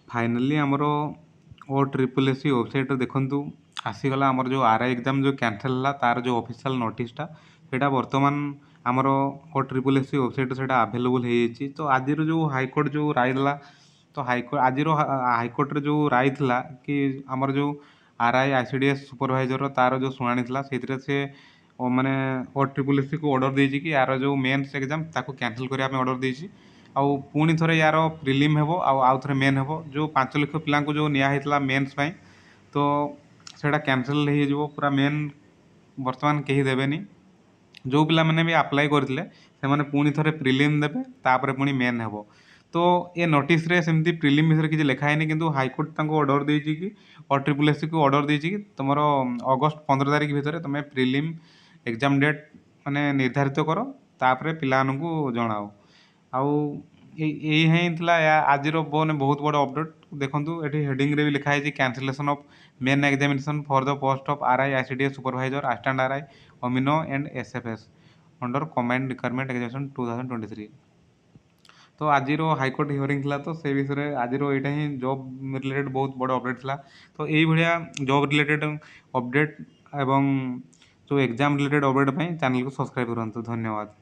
Finally आमर ओ triple S website देखु आसीगला आमर जो आर आई एग्जाम जो कैंसल है तार जो ऑफिशियल नोटिसटा सेटा बर्तमान आमर ओ ट्रिपल एस वेबसाइट से आवेलेबल हो तो आज जो हाईकोर्ट जो राय देला तो हाईकोर्ट आज हाईकोर्ट जो राय थिला कि आमर जो आर आई आईसीडीएस सुपरवाइजर तार जो शुणाणी थिला से माने ओ ट्रिपल एस को ऑर्डर देछि कि यार जो मेन्स एग्जाम ताको कैंसल करिया पे ऑर्डर देछि आउ पुणी थरे यार प्रिलिम हेबो आउ थरे मेन हेबो जो 5 लाख पिला जो निया हेतला मेन्स पई तो सेटा कैंसल हो जिवो पूरा मेन वर्तमान कहीं देबेनी जो पिला माने भी अप्लाई करथिले से माने पुणी थरे प्रिलिम देबे तापर पुणी मेन हेबो तो ये नोटिस रे सेमती प्रिलिम विषय किसी लिखा है किंतु हाईकोर्ट तांको ऑर्डर देछि कि और ट्रिपल एस को ऑर्डर देछि कि तुमरो अगस्त 15 तारिख भितर तुम प्रिलिम एग्जाम डेट माने निर्धारित करो तापर पिलानकु जणाओ आउ यही थिला आज बहुत बड़ अपडेट देखूँ ये हेडिंग रे भी लिखा है cancellation of main examination for the post of are I ICDS supervisor assistant are I amino and SFS under command requirement examination 2023 तो आज हाईकोर्ट हियरिंग थिला तो से विषय में आज यहाँ ही जॉब रिलेटेड बहुत बड़ अपडेट थिला तो यही भाया जॉब रिलेटेड अपडेट एवं जो एग्जाम रिलेटेड अपडेट चैनल को सब्सक्राइब करूँ धन्यवाद।